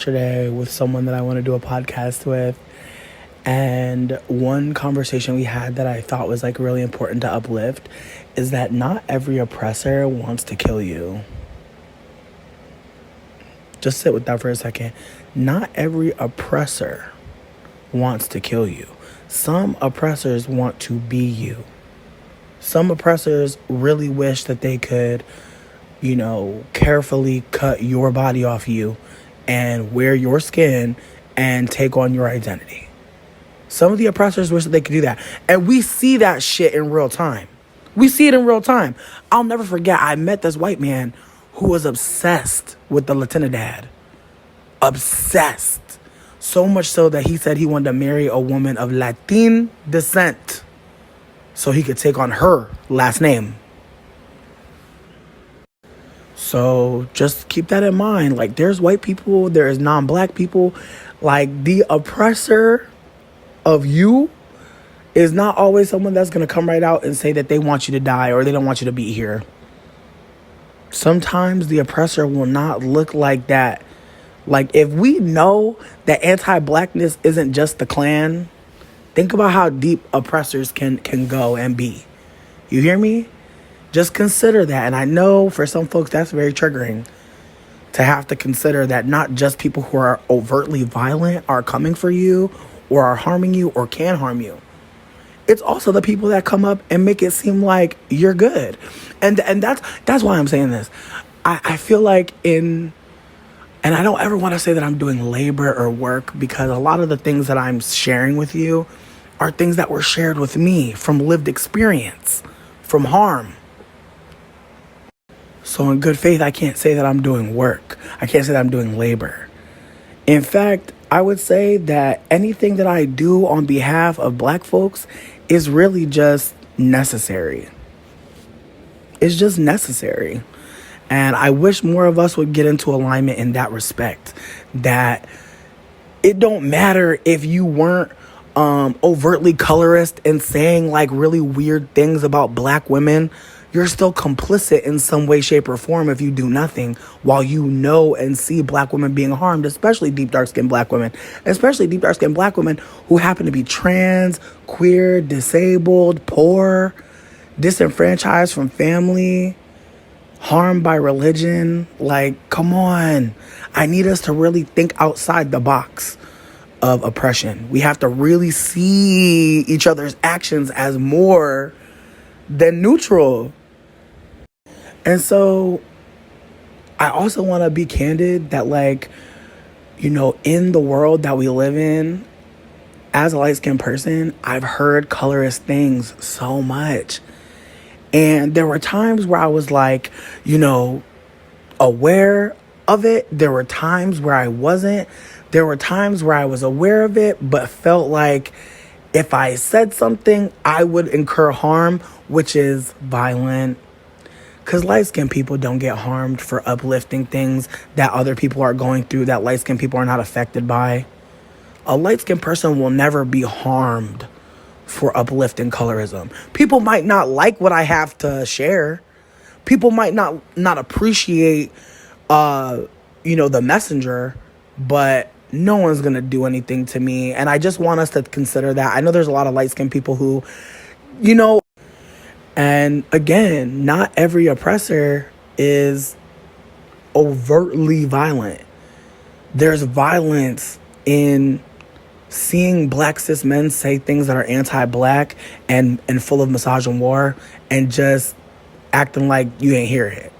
yesterday with someone that I want to do a podcast with. And one conversation we had that I thought was like really important to uplift is that not every oppressor wants to kill you. Just sit with that for a second. Not every oppressor wants to kill you. Some oppressors want to be you. Some oppressors really wish that they could, carefully cut your body off you and wear your skin and take on your identity. Some of the oppressors wish that they could do that. And we see that shit in real time. We see it in real time. I'll never forget, I met this white man who was obsessed with the Latina dad. Obsessed. So much so that he said he wanted to marry a woman of Latin descent so he could take on her last name. So just keep that in mind. Like, there's white people, there's non-black people. Like, the oppressor of you is not always someone that's going to come right out and say that they want you to die or they don't want you to be here. Sometimes the oppressor will not look like that. Like, if we know that anti-blackness isn't just the Klan, think about how deep oppressors can go and be. You hear me? Just consider that. And I know for some folks that's very triggering to have to consider that not just people who are overtly violent are coming for you or are harming you or can harm you. It's also the people that come up and make it seem like you're good. And that's why I'm saying this. I feel like and I don't ever want to say that I'm doing labor or work, because a lot of the things that I'm sharing with you are things that were shared with me from lived experience, from harm. So in good faith, I can't say that I'm doing work. I can't say that I'm doing labor. In fact, I would say that anything that I do on behalf of Black folks is really just necessary. It's just necessary. And I wish more of us would get into alignment in that respect. That it don't matter if you weren't overtly colorist and saying like really weird things about Black women. You're still complicit in some way, shape, or form if you do nothing while you know and see Black women being harmed, especially deep, dark-skinned Black women, who happen to be trans, queer, disabled, poor, disenfranchised from family, harmed by religion. Like, come on. I need us to really think outside the box of oppression. We have to really see each other's actions as more than neutral. And so I also want to be candid that, like, in the world that we live in, as a light-skinned person, I've heard colorist things so much. And there were times where I was like, aware of it. There were times where I wasn't. There were times where I was aware of it, but felt like if I said something, I would incur harm, which is violent. Because light-skinned people don't get harmed for uplifting things that other people are going through that light-skinned people are not affected by. A light-skinned person will never be harmed for uplifting colorism. People might not like what I have to share. People might not appreciate, the messenger, but no one's going to do anything to me. And I just want us to consider that. I know there's a lot of light-skinned people who, and again, not every oppressor is overtly violent. There's violence in seeing Black cis men say things that are anti-Black and full of misogyny and just acting like you ain't hear it.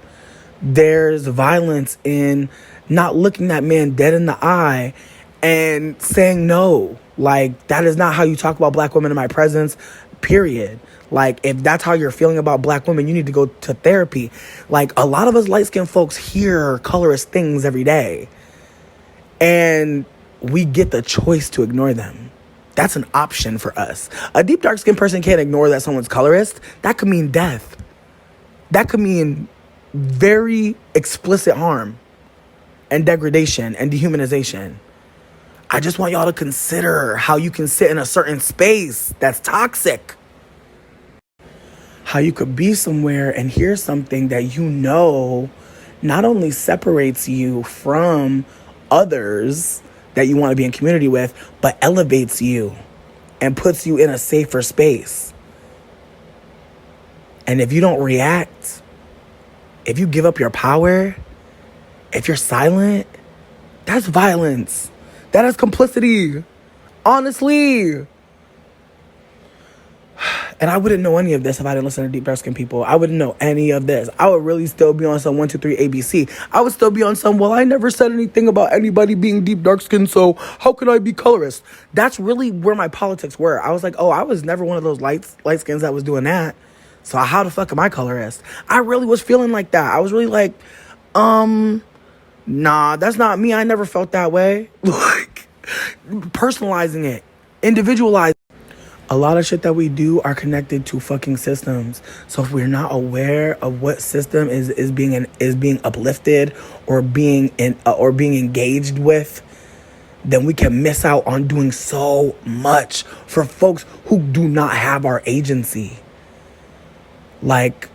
There's violence in not looking that man dead in the eye and saying no. Like, that is not how you talk about Black women in my presence, period. Like, if that's how you're feeling about Black women, you need to go to therapy. Like, a lot of us light-skinned folks hear colorist things every day. And we get the choice to ignore them. That's an option for us. A deep, dark-skinned person can't ignore that someone's colorist. That could mean death. That could mean very explicit harm and degradation and dehumanization. I just want y'all to consider how you can sit in a certain space that's toxic. How you could be somewhere and hear something that not only separates you from others that you want to be in community with, but elevates you and puts you in a safer space. And if you don't react, if you give up your power, if you're silent, that's violence. That is complicity. Honestly. And I wouldn't know any of this if I didn't listen to deep dark skin people. I wouldn't know any of this. I would really still be on some 1, 2, 3 ABC. I would still be on some, well, I never said anything about anybody being deep dark skin, so how could I be colorist? That's really where my politics were. I was like, oh, I was never one of those light skins that was doing that. So how the fuck am I colorist? I really was feeling like that. I was really like, nah, that's not me. I never felt that way. Like, personalizing it, individualizing. A lot of shit that we do are connected to fucking systems. So if we're not aware of what system is being uplifted or being engaged with, then we can miss out on doing so much for folks who do not have our agency. Like,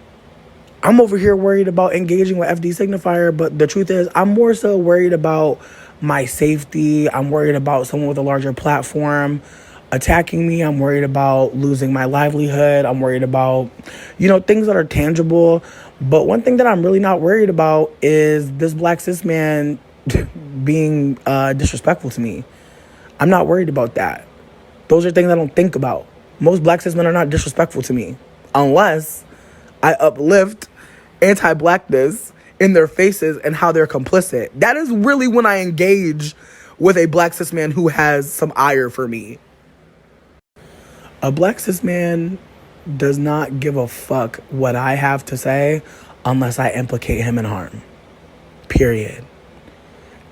I'm over here worried about engaging with FD Signifier, but the truth is I'm more so worried about my safety. I'm worried about someone with a larger platform attacking me. I'm worried about losing my livelihood. I'm worried about, things that are tangible. But one thing that I'm really not worried about is this black cis man being disrespectful to me. I'm not worried about that. Those are things I don't think about. Most black cis men are not disrespectful to me unless I uplift anti-blackness in their faces and how they're complicit. That is really when I engage with a black cis man who has some ire for me. A black cis man does not give a fuck what I have to say unless I implicate him in harm. Period.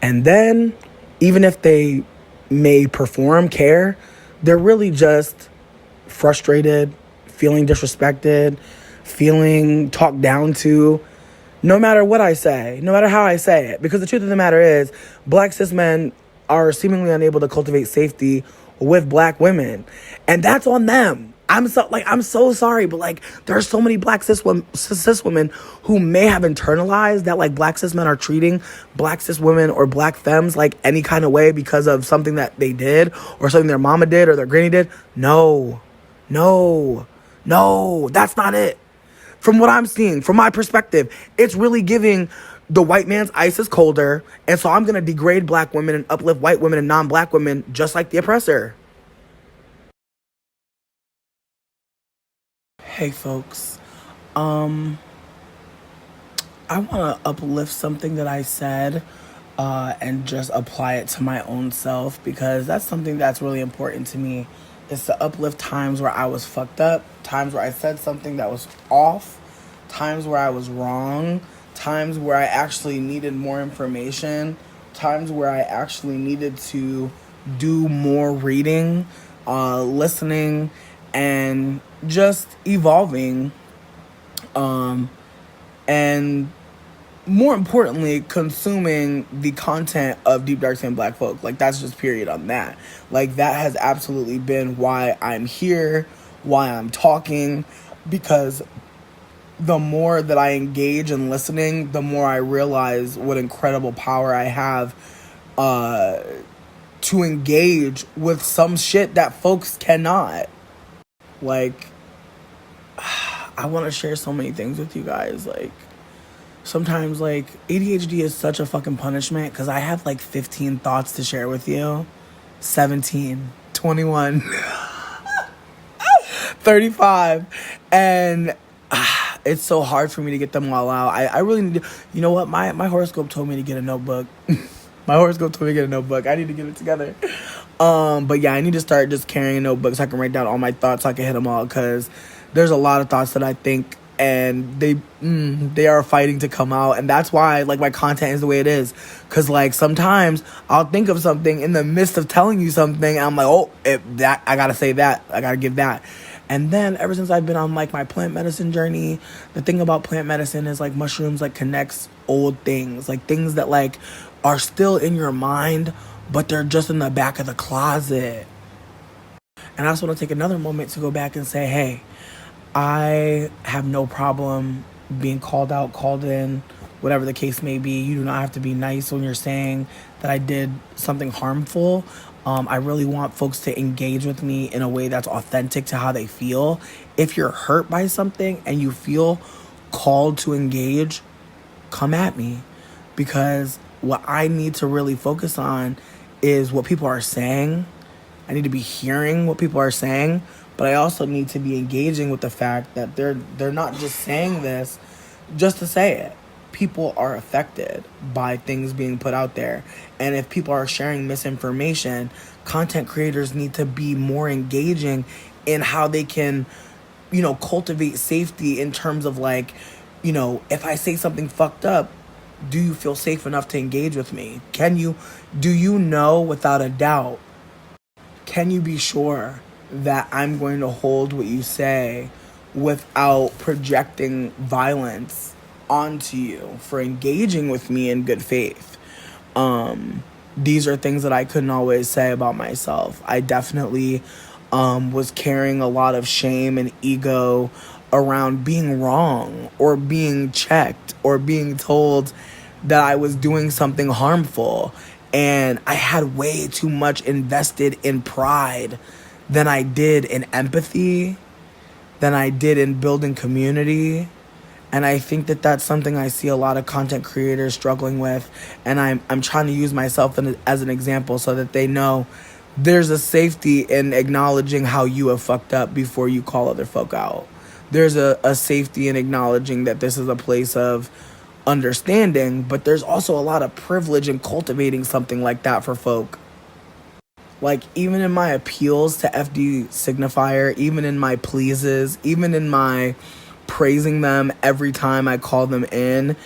And then, even if they may care, they're really just frustrated, feeling disrespected, feeling talked down to, no matter what I say, no matter how I say it. Because the truth of the matter is, black cis men are seemingly unable to cultivate safety with black women, and that's on them. I'm so sorry, but there are so many black cis women who may have internalized that black cis men are treating black cis women or black femmes like any kind of way because of something that they did or something their mama did or their granny did. No, that's not it. From what I'm seeing, from my perspective, it's really giving the white man's ice is colder, and so I'm going to degrade black women and uplift white women and non-black women just like the oppressor. Hey, folks. I want to uplift something that I said and just apply it to my own self, because that's something that's really important to me, is to uplift times where I was fucked up, times where I said something that was off, times where I was wrong, times where I actually needed more information, times where I actually needed to do more reading, listening, and just evolving, and more importantly, consuming the content of deep dark skinned black folk. That's just period on that. That has absolutely been why I'm here, why I'm talking, because the more that I engage in listening, the more I realize what incredible power I have to engage with some shit that folks cannot. I want to share so many things with you guys. Sometimes, ADHD is such a fucking punishment, because I have 15 thoughts to share with you. 17, 21, 35. And it's so hard for me to get them all out. I really need to, you know what? My horoscope told me to get a notebook. My horoscope told me to get a notebook. I need to get it together. But yeah, I need to start just carrying a notebook so I can write down all my thoughts so I can hit them all, because there's a lot of thoughts that I think, and they are fighting to come out. And that's why my content is the way it is, because sometimes I'll think of something in the midst of telling you something, and I'm that I gotta say that, I gotta give that. And then ever since I've been on my plant medicine journey, the thing about plant medicine is mushrooms connects old things, things that are still in your mind, but they're just in the back of the closet. And I also want to take another moment to go back and say, hey, I have no problem being called out, called in, whatever the case may be. You do not have to be nice when you're saying that I did something harmful. I really want folks to engage with me in a way that's authentic to how they feel. If you're hurt by something and you feel called to engage, come at me, because what I need to really focus on is what people are saying. I need to be hearing what people are saying, but I also need to be engaging with the fact that they're not just saying this just to say it. People are affected by things being put out there. And if people are sharing misinformation, content creators need to be more engaging in how they can, cultivate safety in terms of like, if I say something fucked up, do you feel safe enough to engage with me? Do you know without a doubt, can you be sure that I'm going to hold what you say without projecting violence onto you for engaging with me in good faith? These are things that I couldn't always say about myself. I definitely was carrying a lot of shame and ego around being wrong or being checked or being told that I was doing something harmful. And I had way too much invested in pride than I did in empathy, than I did in building community. And I think that that's something I see a lot of content creators struggling with. And I'm trying to use myself as an example so that they know there's a safety in acknowledging how you have fucked up before you call other folk out. There's a safety in acknowledging that this is a place of understanding, but there's also a lot of privilege in cultivating something like that for folk. Like, even in my appeals to FD Signifier, even in my pleases, even in my praising them every time I call them in,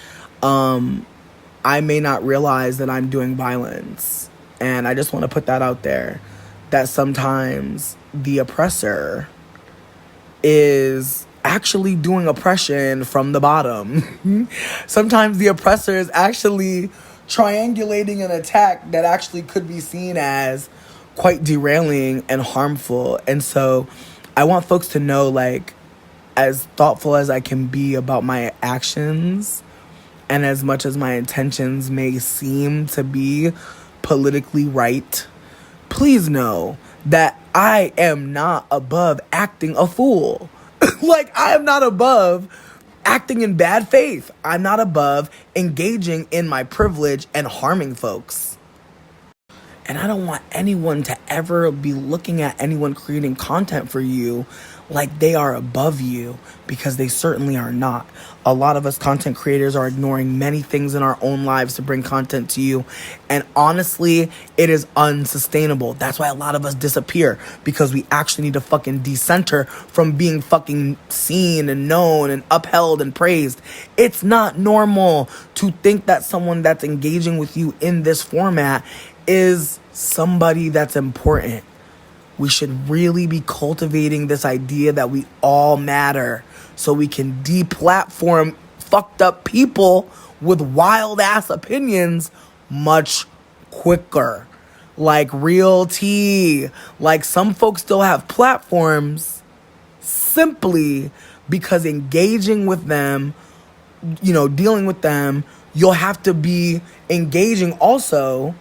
I may not realize that I'm doing violence. And I just want to put that out there, that sometimes the oppressor is actually doing oppression from the bottom. Sometimes the oppressor is actually triangulating an attack that actually could be seen as quite derailing and harmful. And so I want folks to know, like, as thoughtful as I can be about my actions, and as much as my intentions may seem to be politically right, please know that I am not above acting a fool. Like, I am not above acting in bad faith. I'm not above engaging in my privilege and harming folks. And I don't want anyone to ever be looking at anyone creating content for you like they are above you, because they certainly are not. A lot of us content creators are ignoring many things in our own lives to bring content to you. And honestly, it is unsustainable. That's why a lot of us disappear, because we actually need to fucking decenter from being fucking seen and known and upheld and praised. It's not normal to think that someone that's engaging with you in this format is somebody that's important. We should really be cultivating this idea that we all matter, so we can deplatform fucked up people with wild ass opinions much quicker. Like real tea. Like, some folks still have platforms simply because engaging with them, dealing with them, you'll have to be engaging also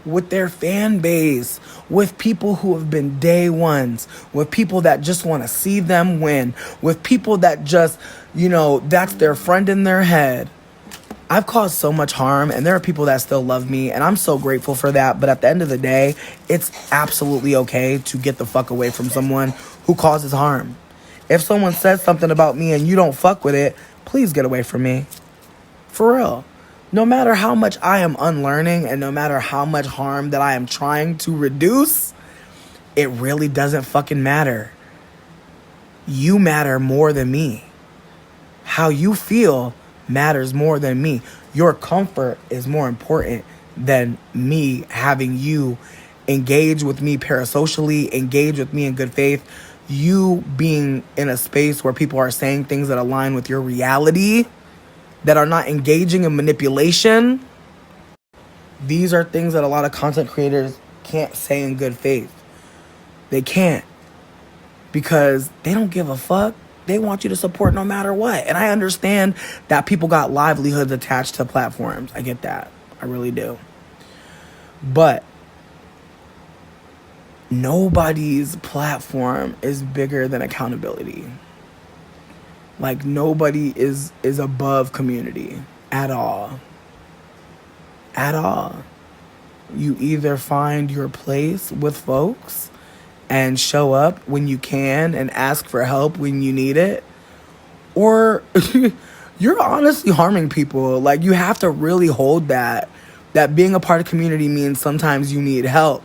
with their fan base, with people who have been day ones, with people that just want to see them win, with people that just, that's their friend in their head. I've caused so much harm, and there are people that still love me, and I'm so grateful for that. But at the end of the day, it's absolutely okay to get the fuck away from someone who causes harm. If someone says something about me and you don't fuck with it, please get away from me. For real. No matter how much I am unlearning, and no matter how much harm that I am trying to reduce, it really doesn't fucking matter. You matter more than me. How you feel matters more than me. Your comfort is more important than me having you engage with me parasocially, engage with me in good faith. You being in a space where people are saying things that align with your reality, that are not engaging in manipulation. These are things that a lot of content creators can't say in good faith. They can't, because they don't give a fuck. They want you to support no matter what. And I understand that people got livelihoods attached to platforms. I get that. I really do. But nobody's platform is bigger than accountability. Like, nobody is above community at all. At all. You either find your place with folks and show up when you can and ask for help when you need it, or you're honestly harming people. Like, you have to really hold that being a part of community means sometimes you need help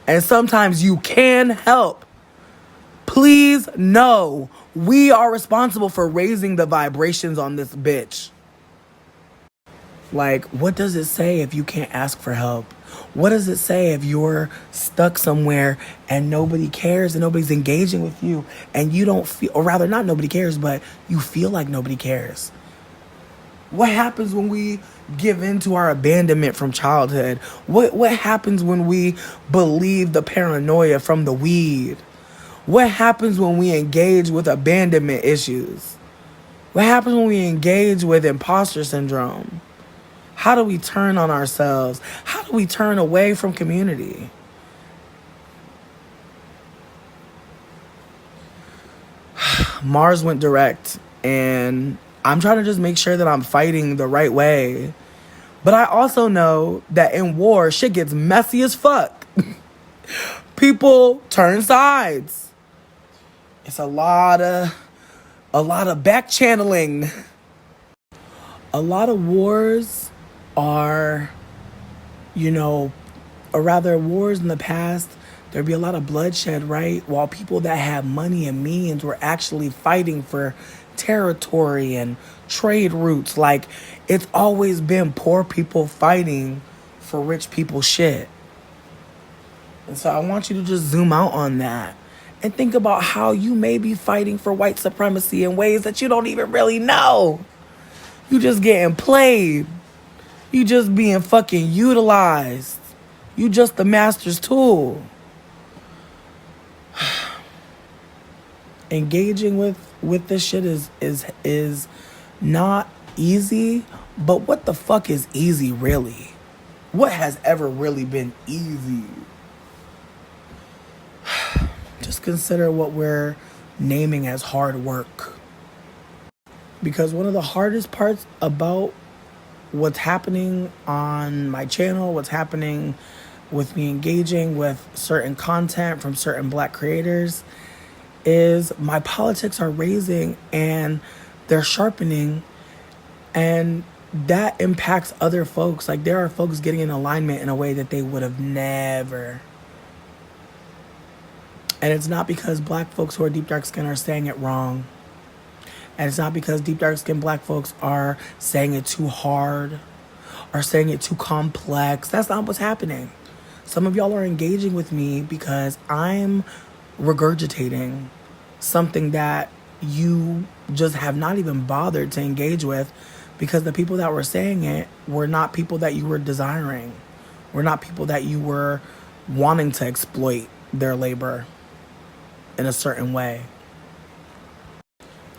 and sometimes you can help. Please know we are responsible for raising the vibrations on this bitch. Like, what does it say if you can't ask for help? What does it say if you're stuck somewhere and nobody cares and nobody's engaging with you and you don't feel, or rather not nobody cares, but you feel like nobody cares? What happens when we give in to our abandonment from childhood? What happens when we believe the paranoia from the weed? What happens when we engage with abandonment issues? What happens when we engage with imposter syndrome? How do we turn on ourselves? How do we turn away from community? Mars went direct, and I'm trying to just make sure that I'm fighting the right way. But I also know that in war, shit gets messy as fuck. People turn sides. It's a lot of back channeling. A lot of wars are, or rather wars in the past, there'd be a lot of bloodshed, right? While people that have money and means were actually fighting for territory and trade routes. Like, it's always been poor people fighting for rich people shit. And so I want you to just zoom out on that and think about how you may be fighting for white supremacy in ways that you don't even really know. You just getting played. You just being fucking utilized. You just the master's tool. Engaging with this shit is not easy, but what the fuck is easy really? What has ever really been easy? Just consider what we're naming as hard work. Because one of the hardest parts about what's happening on my channel, what's happening with me engaging with certain content from certain Black creators, is my politics are raising and they're sharpening, and that impacts other folks. Like, there are folks getting in alignment in a way that they would have never. And it's not because Black folks who are deep dark skin are saying it wrong. And it's not because deep dark skinned Black folks are saying it too hard or saying it too complex. That's not what's happening. Some of y'all are engaging with me because I'm regurgitating something that you just have not even bothered to engage with, because the people that were saying it were not people that you were desiring. Were not people that you were wanting to exploit their labor in a certain way.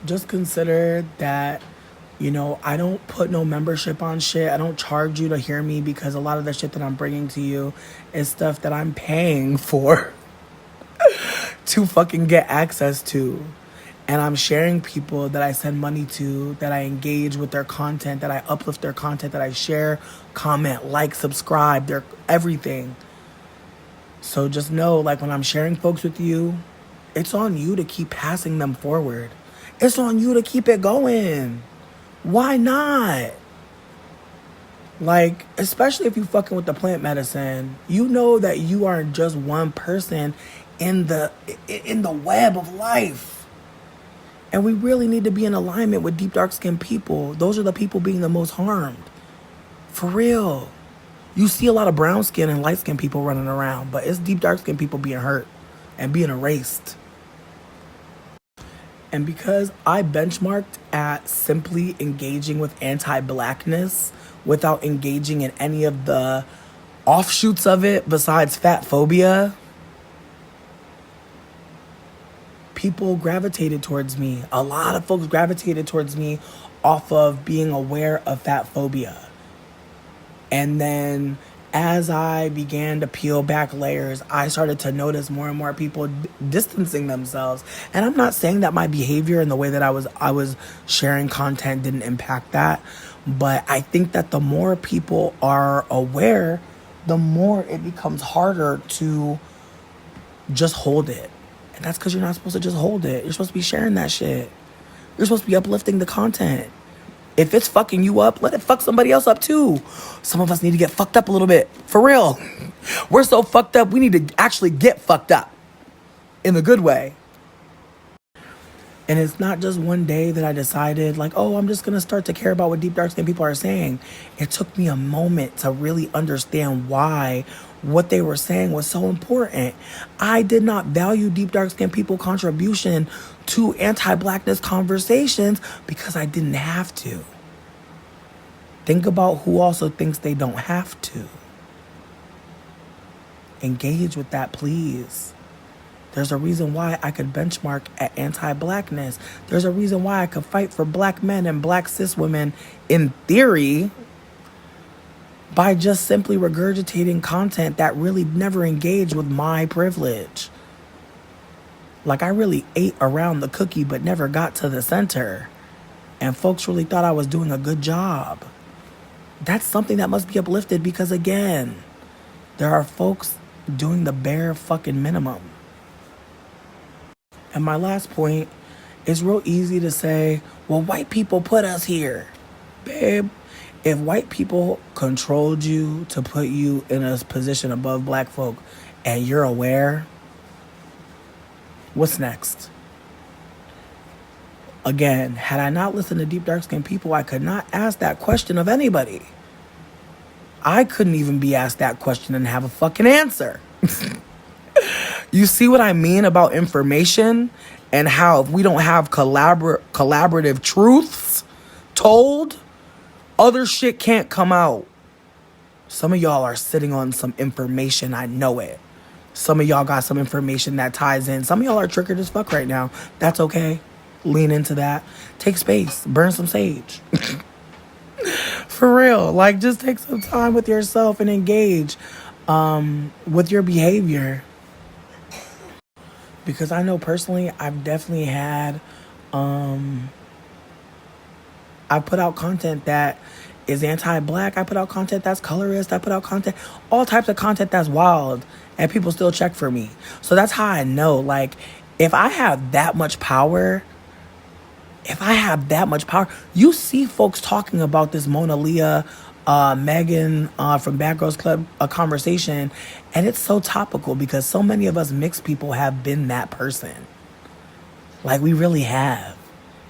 Just consider that, I don't put no membership on shit. I don't charge you to hear me, because a lot of the shit that I'm bringing to you is stuff that I'm paying for to fucking get access to. And I'm sharing people that I send money to, that I engage with their content, that I uplift their content, that I share, comment, like, subscribe, their everything. So just know, like, when I'm sharing folks with you, it's on you to keep passing them forward. It's on you to keep it going. Why not? Like, especially if you fucking with the plant medicine, you know that you are just one person in the web of life. And we really need to be in alignment with deep dark skinned people. Those are the people being the most harmed. For real. You see a lot of brown skin and light skinned people running around, but it's deep dark skinned people being hurt and being erased. And because I benchmarked at simply engaging with anti-blackness without engaging in any of the offshoots of it besides fat phobia, people gravitated towards me. A lot of folks gravitated towards me off of being aware of fat phobia. And then as I began to peel back layers, I started to notice more and more people distancing themselves. And I'm not saying that my behavior and the way that I was sharing content didn't impact that, but I think that the more people are aware, the more it becomes harder to just hold it. And that's because you're not supposed to just hold it. You're supposed to be sharing that shit. You're supposed to be uplifting the content. If it's fucking you up, let it fuck somebody else up too. Some of us need to get fucked up a little bit. For real. We're so fucked up, we need to actually get fucked up. In the good way. And it's not just one day that I decided, like, oh, I'm just going to start to care about what deep dark skin people are saying. It took me a moment to really understand why what they were saying was so important. I did not value deep dark skin people contribution to anti-blackness conversations because I didn't have to. Think about who also thinks they don't have to. Engage with that, please. There's a reason why I could benchmark at anti-blackness. There's a reason why I could fight for black men and black cis women in theory by just simply regurgitating content that really never engaged with my privilege. Like, I really ate around the cookie but never got to the center. And folks really thought I was doing a good job. That's something that must be uplifted because, again, there are folks doing the bare fucking minimum. And my last point is real easy to say, well, white people put us here. Babe, if white people controlled you to put you in a position above black folk and you're aware, what's next? Again, had I not listened to deep dark skinned people, I could not ask that question of anybody. I couldn't even be asked that question and have a fucking answer. You see what I mean about information and how if we don't have collaborative truths told, other shit can't come out. Some of y'all are sitting on some information, I know it. Some of y'all got some information that ties in. Some of y'all are triggered as fuck right now. That's okay. Lean into that. Take space. Burn some sage. For real. Like, just take some time with yourself and engage with your behavior. Because I know personally, I've definitely had, I put out content that is anti-black. I put out content that's colorist. I put out content, all types of content that's wild. And people still check for me. So that's how I know, like, if I have that much power, you see folks talking about this Mona Leah, Megan from Bad Girls Club, a conversation, and it's so topical because so many of us mixed people have been that person. Like, we really have.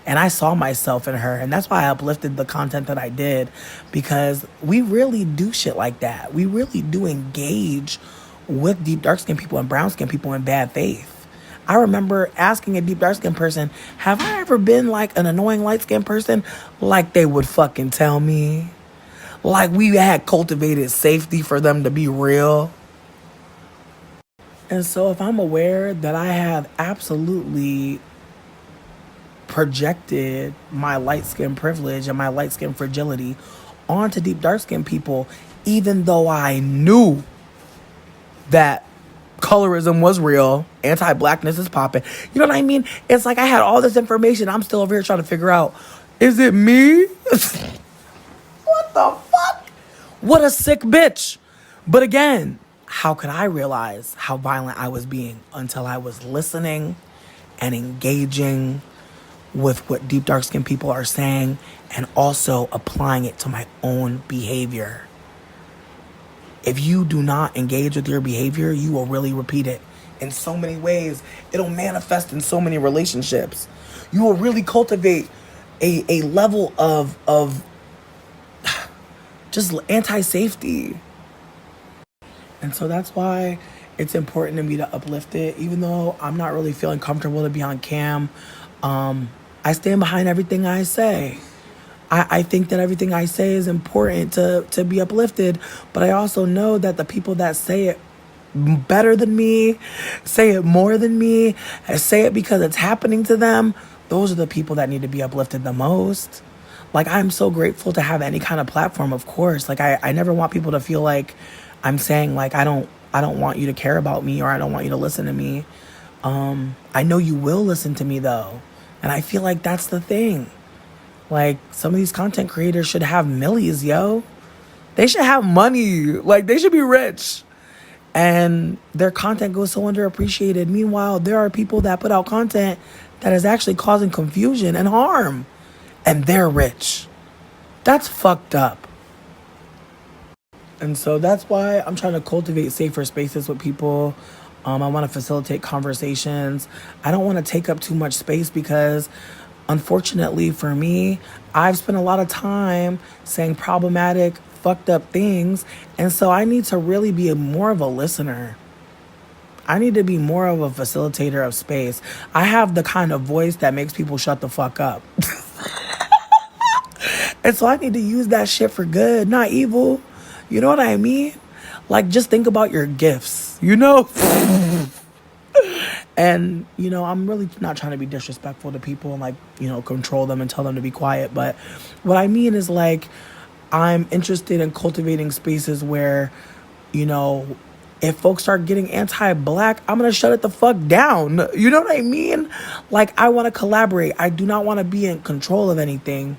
And I saw myself in her, and that's why I uplifted the content that I did, because we really do shit like that. We really do engage with deep dark skinned people and brown skinned people in bad faith. I remember asking a deep dark skinned person, have I ever been like an annoying light skinned person? Like, they would fucking tell me. Like, we had cultivated safety for them to be real. And so if I'm aware that I have absolutely projected my light skin privilege and my light skin fragility onto deep dark skin people, even though I knew that colorism was real, anti-blackness is popping. You know what I mean? It's like I had all this information. I'm still over here trying to figure out, is it me? What the fuck? What a sick bitch. But again, how could I realize how violent I was being until I was listening and engaging with what deep dark skinned people are saying and also applying it to my own behavior. If you do not engage with your behavior, you will really repeat it in so many ways. It'll manifest in so many relationships. You will really cultivate a level of just anti-safety. And so that's why it's important to me to uplift it. Even though I'm not really feeling comfortable to be on cam, I stand behind everything I say. I think that everything I say is important to be uplifted, but I also know that the people that say it better than me, say it more than me, and say it because it's happening to them, those are the people that need to be uplifted the most. Like, I'm so grateful to have any kind of platform, of course. Like, I never want people to feel like I'm saying, like, I don't want you to care about me, or I don't want you to listen to me. I know you will listen to me, though. And I feel like that's the thing. Like, some of these content creators should have millies, yo. They should have money. Like, they should be rich. And their content goes so underappreciated. Meanwhile, there are people that put out content that is actually causing confusion and harm. And they're rich. That's fucked up. And so that's why I'm trying to cultivate safer spaces with people. I want to facilitate conversations. I don't want to take up too much space because, unfortunately for me, I've spent a lot of time saying problematic, fucked up things. And so I need to really be more of a listener. I need to be more of a facilitator of space. I have the kind of voice that makes people shut the fuck up. And so I need to use that shit for good, not evil. You know what I mean? Like, just think about your gifts, you know? And, I'm really not trying to be disrespectful to people and, like, control them and tell them to be quiet. But what I mean is, like, I'm interested in cultivating spaces where, if folks start getting anti-black, I'm going to shut it the fuck down. You know what I mean? Like, I want to collaborate. I do not want to be in control of anything.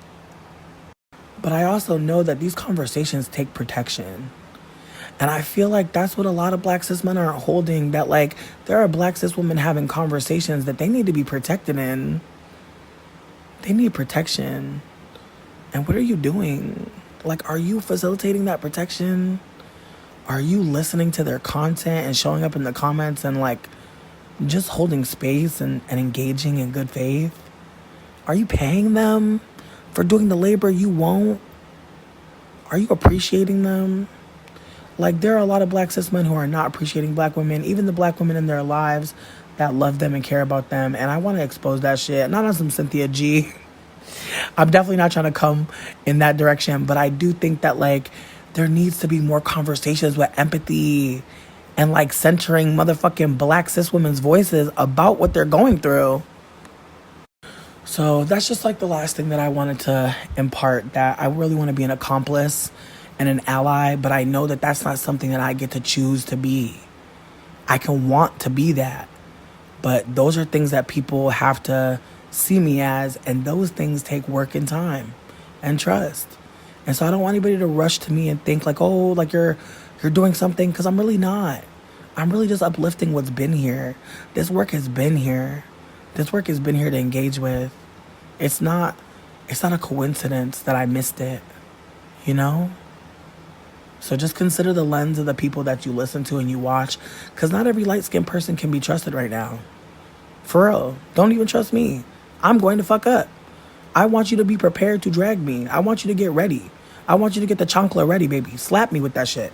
But I also know that these conversations take protection. And I feel like that's what a lot of black cis men are holding, that, like, there are black cis women having conversations that they need to be protected in. They need protection. And what are you doing? Like, are you facilitating that protection? Are you listening to their content and showing up in the comments and, like, just holding space and engaging in good faith? Are you paying them for doing the labor you won't? Are you appreciating them? Like, there are a lot of black cis men who are not appreciating black women, even the black women in their lives that love them and care about them. And I want to expose that shit. Not on some Cynthia G. I'm definitely not trying to come in that direction. But I do think that, like, there needs to be more conversations with empathy and, like, centering motherfucking black cis women's voices about what they're going through. So that's just, like, the last thing that I wanted to impart, that I really want to be an accomplice and an ally, but I know that that's not something that I get to choose to be. I can want to be that, but those are things that people have to see me as, and those things take work and time and trust. And so I don't want anybody to rush to me and think like, oh, like you're doing something, because I'm really not. I'm really just uplifting what's been here. This work has been here. This work has been here to engage with. It's not a coincidence that I missed it, you know? So just consider the lens of the people that you listen to and you watch, because not every light-skinned person can be trusted right now. For real. Don't even trust me. I'm going to fuck up. I want you to be prepared to drag me. I want you to get ready. I want you to get the chancla ready, baby. Slap me with that shit.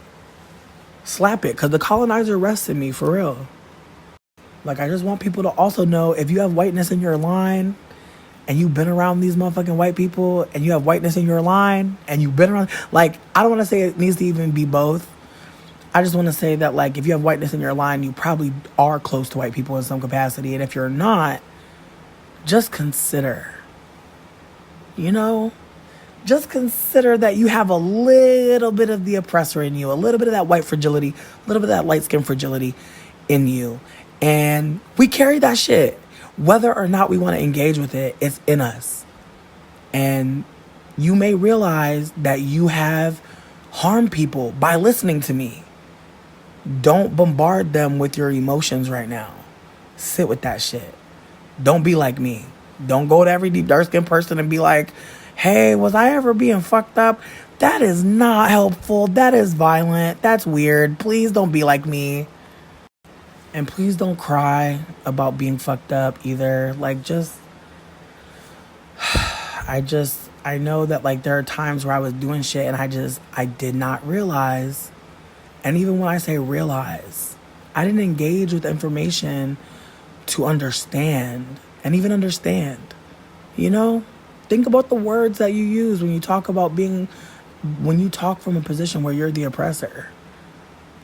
Slap it, because the colonizer rests in me, for real. Like, I just want people to also know, if you have whiteness in your line, and you've been around these motherfucking white people, and you have whiteness in your line, and you've been around, like, I don't want to say it needs to even be both. I just want to say that, like, if you have whiteness in your line, you probably are close to white people in some capacity. And if you're not, just consider, just consider that you have a little bit of the oppressor in you, a little bit of that white fragility, a little bit of that light skin fragility in you. And we carry that shit. Whether or not we want to engage with it, it's in us. And you may realize that you have harmed people by listening to me. Don't bombard them with your emotions right now. Sit with that shit. Don't be like me. Don't go to every deep dark-skinned person and be like, hey, was I ever being fucked up? That is not helpful. That is violent. That's weird. Please don't be like me. And please don't cry about being fucked up either. Like, I know that, like, there are times where I was doing shit and I did not realize. And even when I say realize, I didn't engage with information to understand and even understand. Think about the words that you use when you talk from a position where you're the oppressor.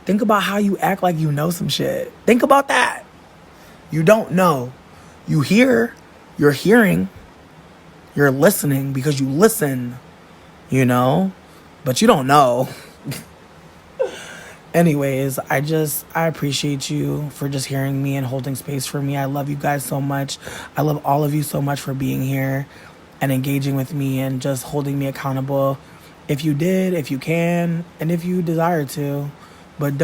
Think about how you act like you know some shit. Think about that. You don't know. You hear, you're hearing, you're listening because you listen, you know, but you don't know. Anyways, I appreciate you for just hearing me and holding space for me. I love you guys so much. I love all of you so much for being here and engaging with me and just holding me accountable. If you did, if you can, and if you desire to, but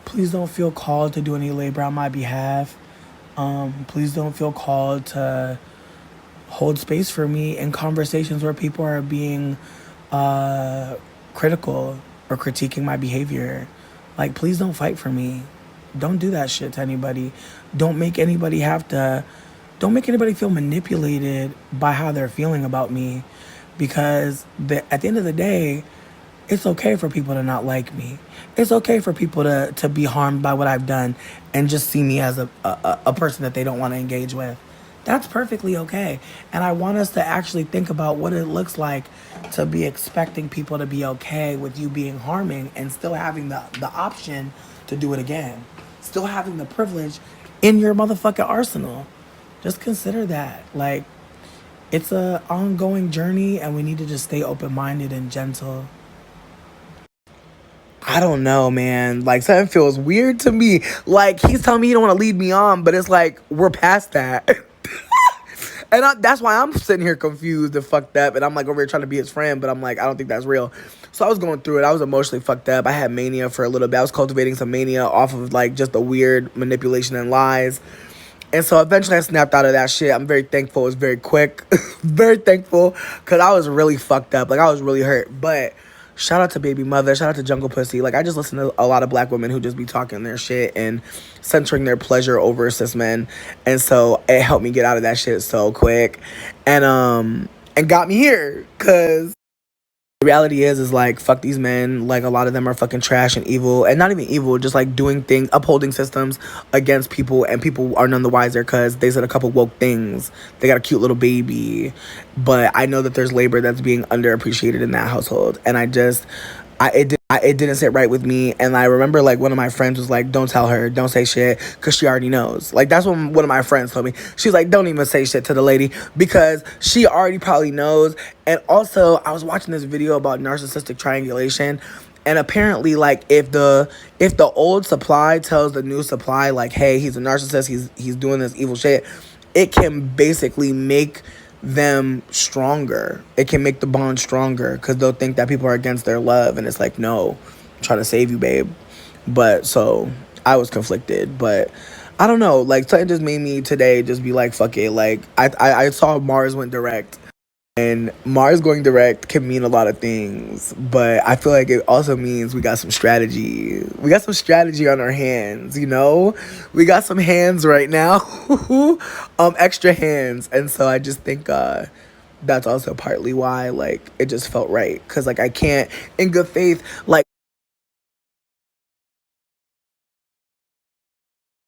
please don't feel called to do any labor on my behalf. Please don't feel called to hold space for me in conversations where people are being critical or critiquing my behavior. Like, please don't fight for me. Don't do that shit to anybody. Don't make anybody feel manipulated by how they're feeling about me, because at the end of the day, it's okay for people to not like me. It's okay for people to be harmed by what I've done and just see me as a person that they don't want to engage with. That's perfectly okay. And I want us to actually think about what it looks like to be expecting people to be okay with you being harming and still having the option to do it again. Still having the privilege in your motherfucking arsenal. Just consider that. Like, it's a ongoing journey and we need to just stay open-minded and gentle. I don't know, man. Like, something feels weird to me. Like, he's telling me he don't want to lead me on, but it's like, we're past that. And that's why I'm sitting here confused and fucked up. And I'm like over here trying to be his friend, but I'm like, I don't think that's real. So I was going through it. I was emotionally fucked up. I had mania for a little bit. I was cultivating some mania off of like just the weird manipulation and lies. And so eventually I snapped out of that shit. I'm very thankful. It was very quick. Very thankful, because I was really fucked up. Like, I was really hurt. But shout out to Baby Mother. Shout out to Jungle Pussy. Like, I just listen to a lot of black women who just be talking their shit and centering their pleasure over cis men. And so it helped me get out of that shit so quick. And got me here, because the reality is like, fuck these men. Like, a lot of them are fucking trash and evil, and not even evil, just like doing things, upholding systems against people, and people are none the wiser because they said a couple woke things. They got a cute little baby, but I know that there's labor that's being underappreciated in that household, and it didn't sit right with me. And I remember, like, one of my friends was like, don't tell her, don't say shit, because she already knows. Like, that's what one of my friends told me. She's like, don't even say shit to the lady, because she already probably knows. And also, I was watching this video about narcissistic triangulation, and apparently, like, if the old supply tells the new supply, like, hey, he's a narcissist, he's doing this evil shit, it can basically make them stronger. It can make the bond stronger, because they'll think that people are against their love, and it's like, no, I'm trying to save you, babe. But so I was conflicted, but I don't know, like, something just made me today just be like, fuck it. Like, I saw Mars went direct, and Mars going direct can mean a lot of things, but I feel like it also means we got some strategy. We got some strategy on our hands, you know? We got some hands right now. Extra hands. And so I just think that's also partly why, like, it just felt right. Because, like, I can't, in good faith, like,